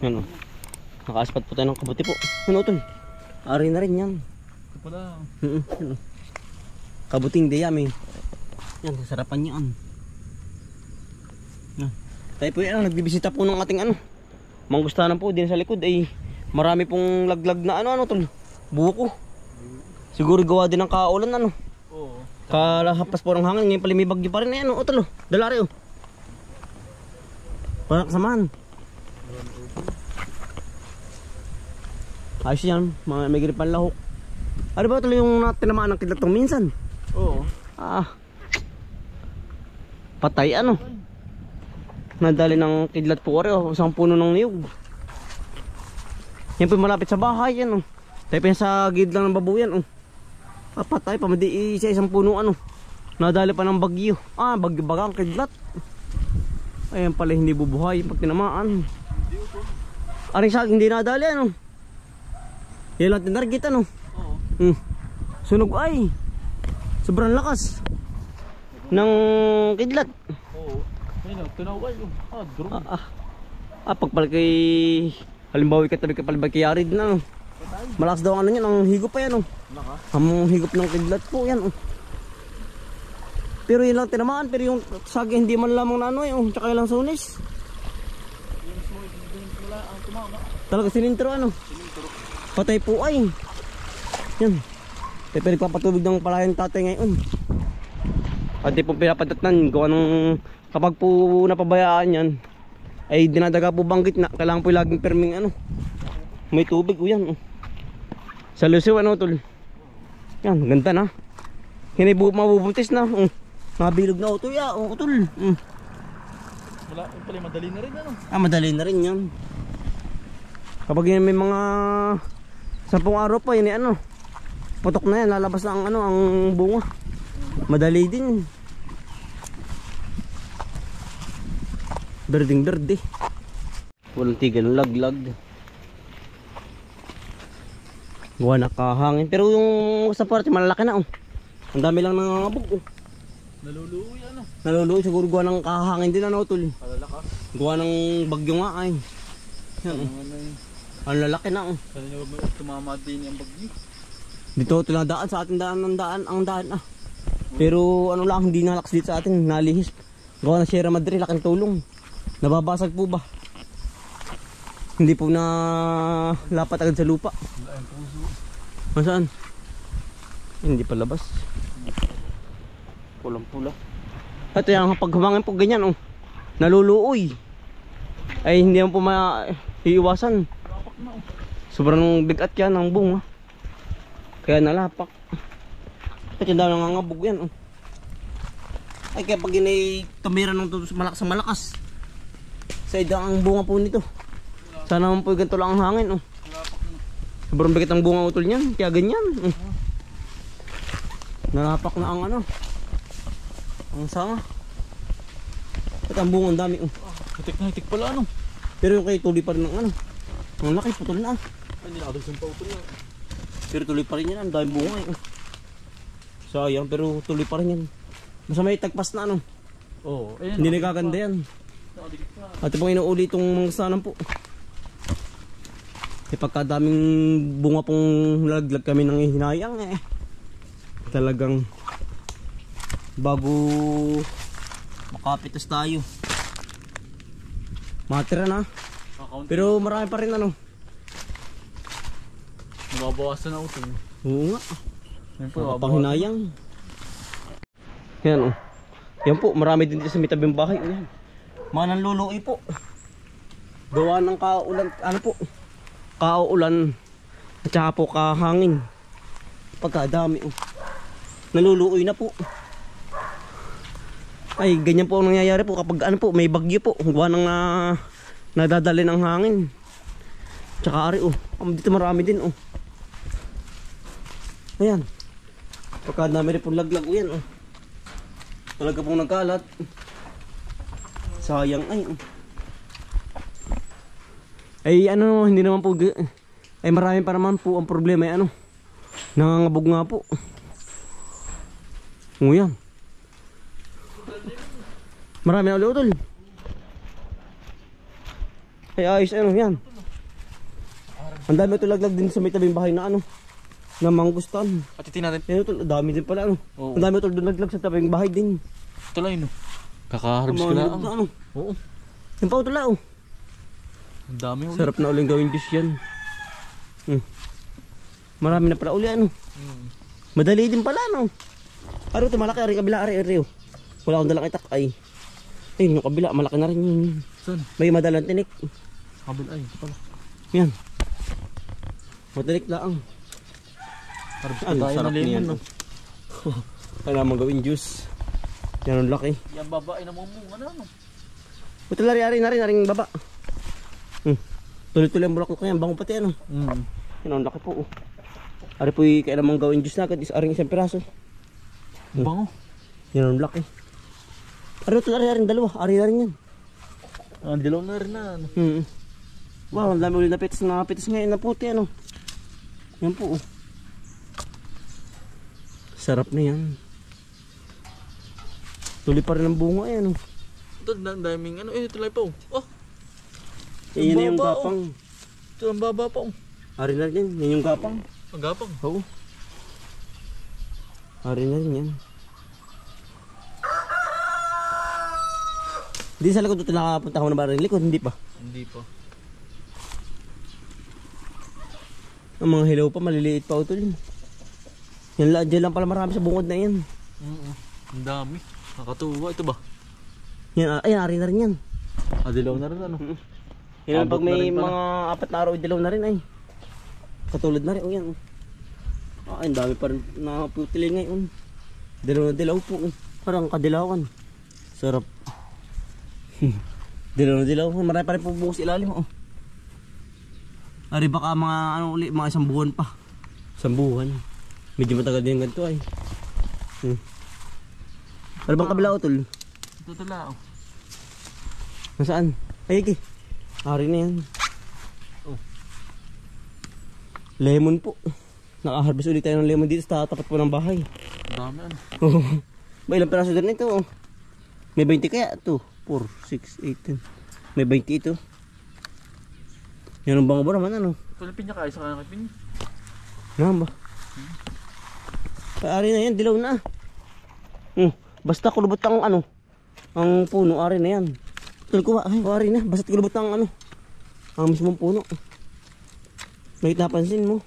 Yan o. Nakaaspat po tayo ng kabuti po. Ano ito? Ari na rin yan. Ito pala. Yan o. Kabuting dayami. Yan, sarapan niya. Yan. Tayo po yan, nagbibisita po ng ating manggustahan po din sa likod ay marami pong laglag na tol. Buko. Siguro gawa din ng kaulan Oo. Kalahapas po ng hangin, ngayon pala may bagyo pa rin tol. Dalari Parang kasamahan. Ayos yan, may gripan lahok. Ano ba tol yung tinamaan ng kidlat minsan? Oo. Patay nadali ng kidlat po isang puno ng niyog. Yan po malapit sa bahay tayo pa sa gilid lang ng babuyan patay pa madi isang puno nadali pa ng bagyo. Bagyo bagang kidlat. Ayan pala hindi bubuhay pag tinamaan. Aring sa hindi nadali yan lang tinarget Oo. Sunog ay sobrang lakas ng kidlat. Oo. Ayun tinawag drone. Pagpal kay halimbawa katabi ka pala kay Yarid na malakas daw niyan ang higop pa yan ang higop ng kidlat po yan pero yun lang tinamaan pero yung sagi hindi man lamang na tsaka lang sunis talaga sinintro patay po ay yan tayo pa nagpapatubig ng palayan tatay ngayon at di po pinapadatnan gawa ng kapag po napabayaan yan ay dinadaga po banggit na kailangan po laging perming may tubig yan sa lusiw tol yan ganda na hindi mabubuntis na nabilog na tol tol Wala pala madali na rin madali na rin yan kapag yan may mga 10 araw pa yun putok na yan lalabas na ang bunga madali din berding berde walang tigil ng laglag gawa nakahangin pero yung sa parte malalaki na ang dami lang nangangabog naluluwi naluluwi siguro gawa ng kahangin din tol kalalakas gawa ng bagyo nga ay yan ang lalaki na sana nyo tumama din yung bagyo dito tinadaan sa ating ang daan pero lang hindi nalakas dito sa atin nalihis gawa ng Sierra Madre laking tulong nababasag po ba hindi po na lapat agad sa lupa saan hindi pa labas pulang pula at yung pag humangin po ganyan naluluoy ay hindi mo po maiiwasan sobrang bigat yan ang bunga kaya nalapak at yung dami nangangabog yan ay kaya pag tumira ng malakas sa malakas sa idang ang bunga po nito sana naman po ganito lang ang hangin sobrang bigat ang bunga utol niyan kaya ganyan nalapak na ang ang sanga at ang bunga ang dami hitik na hitik pala pero yung kayo tuloy pa rin ng ang laki putol na hindi nakadagsan pa utol pero tuloy pa rin yan ang dami bunga sayang pero tuloy pa rin yan basta may tagpas na oo hindi nagaganda yan at pong inuuli itong mga sanang po pagkadaming bunga pong lalaglag kami ng hinayang talagang bago makapitas tayo matira na pero marami pa rin nababawasan na utol oo nga pang hinayang yan yan po marami din sa mitabing bahay mga nanluluoy po gawa ng kaulan kaulan at saka po kahangin pagkadami naluluoy na po ay ganyan po ang nangyayari po kapag may bagyo po gawa ng nadadali ng hangin tsaka ari dito marami din ayan pagkadami rin po laglag yan talaga pong nagkalat sayang ay hindi naman po ay marami pa naman po ang problema nangangabog nga po yan marami na ulit ay ayos yan Ang dami ito laglag din sa may tabing bahay na ano. Na mangustan. At titin natin. Yan ito, dami din pala ano. Oo. Ang dami ito doon laglag sa tabing bahay din. Ito lang yun. Kakaharvest ko Mga lang. hinog na ano. Oo. Yan pa ito lang oh. Ang dami ulit. Sarap na uling gawin dish yan. Marami na pala uli ano. Madali din pala no. Aro ito malaki, ari kabila, ari oh. Wala akong dalang itak ay. Ayun yung kabila, malaki na rin yun. Saan? May madalang tinik. Kabila ay. Ito pala. Yan. Matinik lang. Harvest ko Ang tayo sarap na lemon. niyan. No? Kailangan gawin juice. Yan ang laki. Yan babae na mga munga na. No? Ito lari na rin, aring baba. Tuloy-tuloy ang bulaklak na yan, bango pati ano. Yan ang laki po oh. Ari po yung kailangan gawin juice na agad, aring isang piraso. Bango. Yan ang laki. Ari ito aring dalawa, ari na rin yan. Ang dilaw na rin na. Ano? Wow, ang dami ulit na pitas ngayon na puti ano. Yan po oh. Sarap na yan. Tuloy pa rin ang bunga yan oh. Ito, daming ano. Ito lang pa oh. Oh. Yan na yung baba, gapang. Ito ang baba pa oh. Ari na rin yan, yan yung gapang. Ang gapang. Oo. Ari na rin yan. Hindi sa likod ito nakapunta ko na ba rin likod? Hindi pa. Hindi pa. Ang mga hilaw pa, maliliit pa ito din. Yan lang, dyan lang pala marami sa bungod na yan. Ang dami. Nakatuwa. Ito ba? Yan, ay, ari na rin yan. Dilaw na rin ano. Yan Abot pag na may rin pala. mga 4 na araw, dilaw na rin ay. Katulad na rin, o yan. Ay, ang dami pa rin nakaputili ngayon. Dilaw na dilaw po. Parang kadilawan. Sarap. Dilaw na dilaw. Marami pa rin po bukas ilalim. Oh. Ari baka mga ano uli, mga 1 buwan pa. 1 buwan. Medyo matagal din ganito ay. Ano bang kabila utol? Ito tala oh. Nasaan? Ay, iki. Ari na yan. Oh. Lemon po. Naka-harvest ulit tayo ng lemon dito sa tapat po ng bahay. Ang dami ano. Oh. Ba ilang peraso din ito? Oh. May 20 kaya? 2, 4, 6, 8, 10. May 20 ito. Yan ang bango ba naman ano? Ito lang pinya kaisa ka na pinya. Naman ba? Ari na yan, dilaw na. Basta kulubot ang ano, ang puno, ari na yan. Ito ko ay, ari na. Basta kulubot ang ano, ang mismong puno. May napansin mo.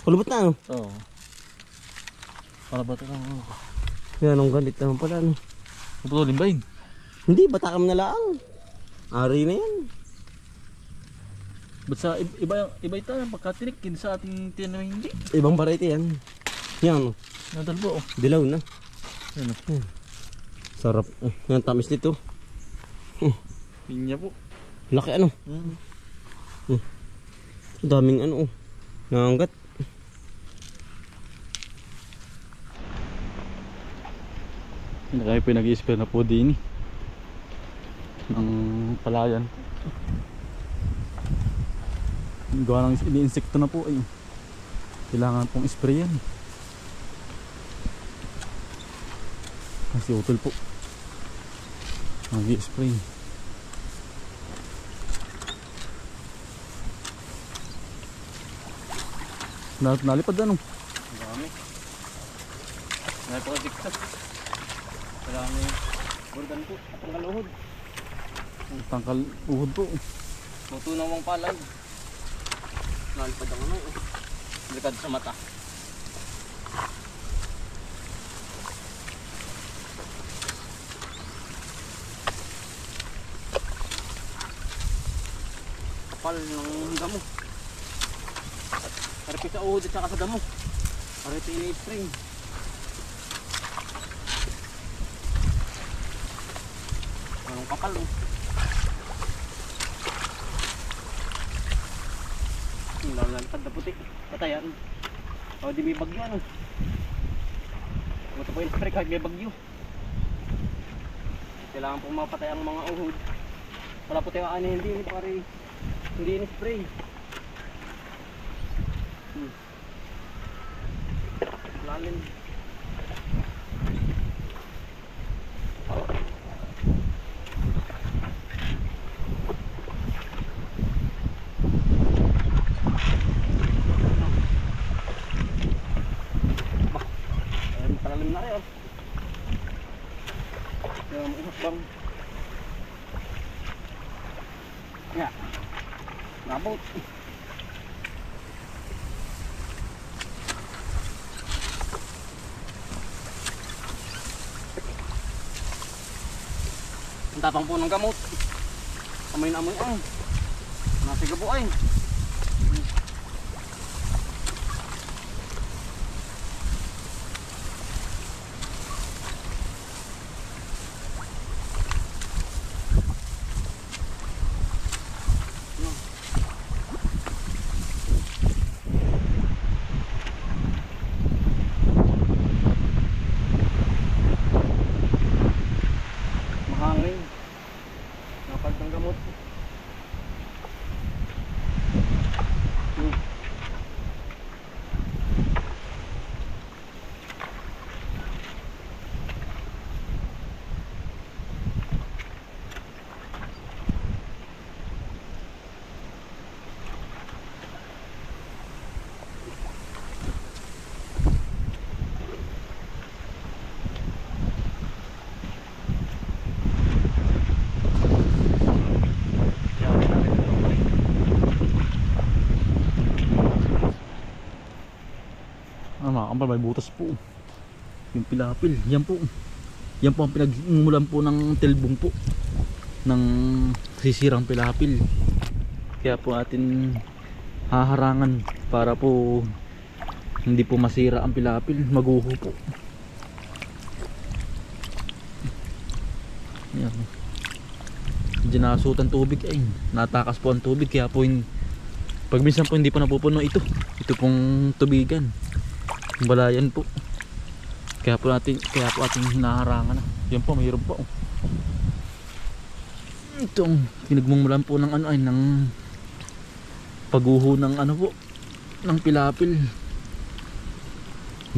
Kulubot na ano? Oo. Para ba ito lang? Yan ang galit naman pala ano. Putulin ba yun? Hindi, batakam na lang. Ari na yan. Ba't sa iba ito ang pagkatinikin sa ating tinamay hindi? Ibang variety yan. Yan, Nadalbo oh. dilaw na. Yan oh. Sarap. Yan, tamis nito. Pinya po. Laki ano. Daming ano. Nangangat. Kaya pinag-i-spare na po din ng palayan. Gawa ng ini-insekto na po ay kailangan pong spray yan. Kasi utol po nag-i-spray. Nalipad ano? Dami. Napaka-diktas. Kailangan yung burgan po. Tanggal uhod. Tangkal uhod po. Tutunaw ang palay. Nalipad ang ano. Delikad sa mata. Kapal ng damo. Karpi sa uhod at saka sa damo. Para ito ini-spring. Anong kapal oh. Ang dami nalipad na puti. Patayan. O di may bagyo ano. Ito po yung spray kahit may bagyo. Kailangan pong mapatay ang mga uhod. Wala po tayo ano hindi. Hindi in-spray. Lalim. Yeah. Nabot. Ang tapang po ng gamot. Amoy na amoy ay. Nasiga po ay. Mahangin. Napag ng gamot. Mga kampal, may butas po. Yung pilapil, yan po. Yan po ang pinagmulan po ng tilbong po ng sisirang pilapil. Kaya po atin haharangan para po hindi po masira ang pilapil, maguho po. Yan. Dinasutan tubig ay natakas po ang tubig, kaya po pag minsan po hindi po napupuno ito pong tubigan, balayan po. Kaya po ating hinaharangan na. Yan po, mayroon po. Itong pinagmumulan po ng ano ay ng paguho ng ano po, ng pilapil.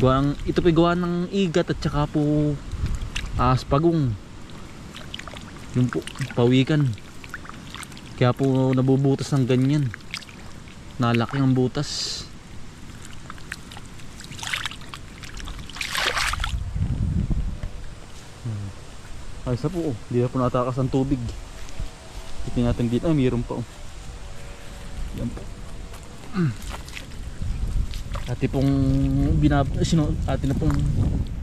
Ito po gawa ng igat at saka po aspagong. Yun po, pawikan. Kaya po nabubutas ng ganyan. Nalaki ang butas. Ay, isa po, hindi na po natakas ang tubig. Tingnan natin dito, ay mayroon pa. Yan po. Ati pong ati na pong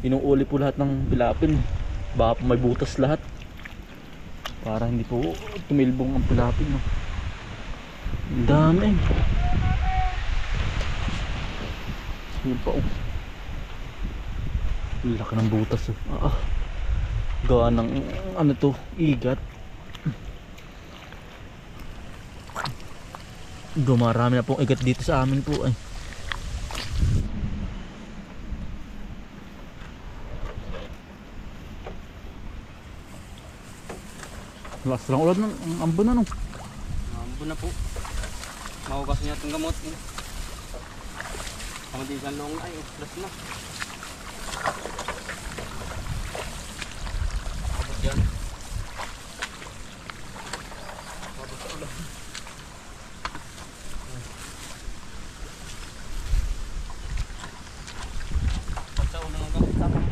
inuuli po lahat ng pilapil. Baka po may butas lahat para hindi po tumilbong ang pilapil, no? Ang dami. Yan po. Laki ng butas, oh. Gawa ng ano to, igat. Dumarami na pong igat dito sa amin po ay. Lakas lang ulan ng ambon na, no? Ambon na po. Mahugas niya itong gamot. Ang di isang long ay, plus na. Abot yan. Abot sa ulan. Pag sa ulan ang gamot tapang.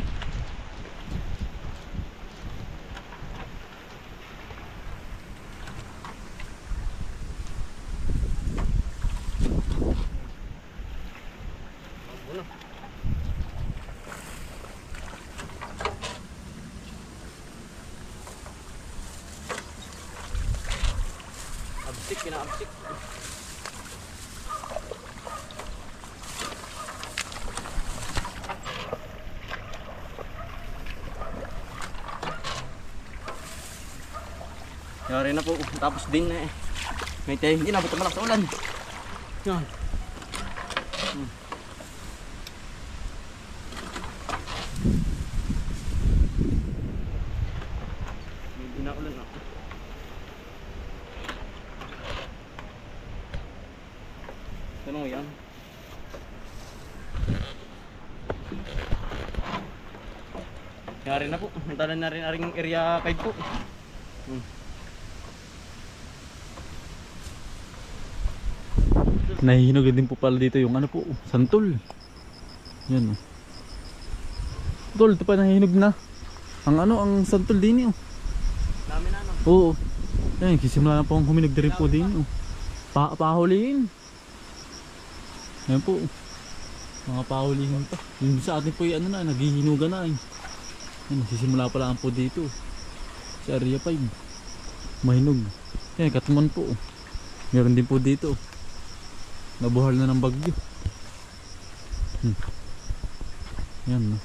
Absik, kinaabsik. Yari na po, tapos din na eh. May tayo, hindi na, buto malak sa ulan. Yan. May dinaulan na. Ano yan? Yari na po, natalan na rin aring area 5 po. Nahihinog din po pala dito yung ano po, santol. Yan, oh. Tol, ito pa nahihinog na. Ang ano, ang santol din, oh. Dami na, no? Oo. Ayan, kisimula na po ang huminog din po din. Oh. Pahuliin. Ayan po. Mga pahulihin pa. Yung sa atin po yung ano na, naghihinuga na. Ayan, sisimula pala po dito. Sa area 5. Mahinog. Ayan, katuman po. Meron din po dito. Nabuhal na ng bagyo. Ayan.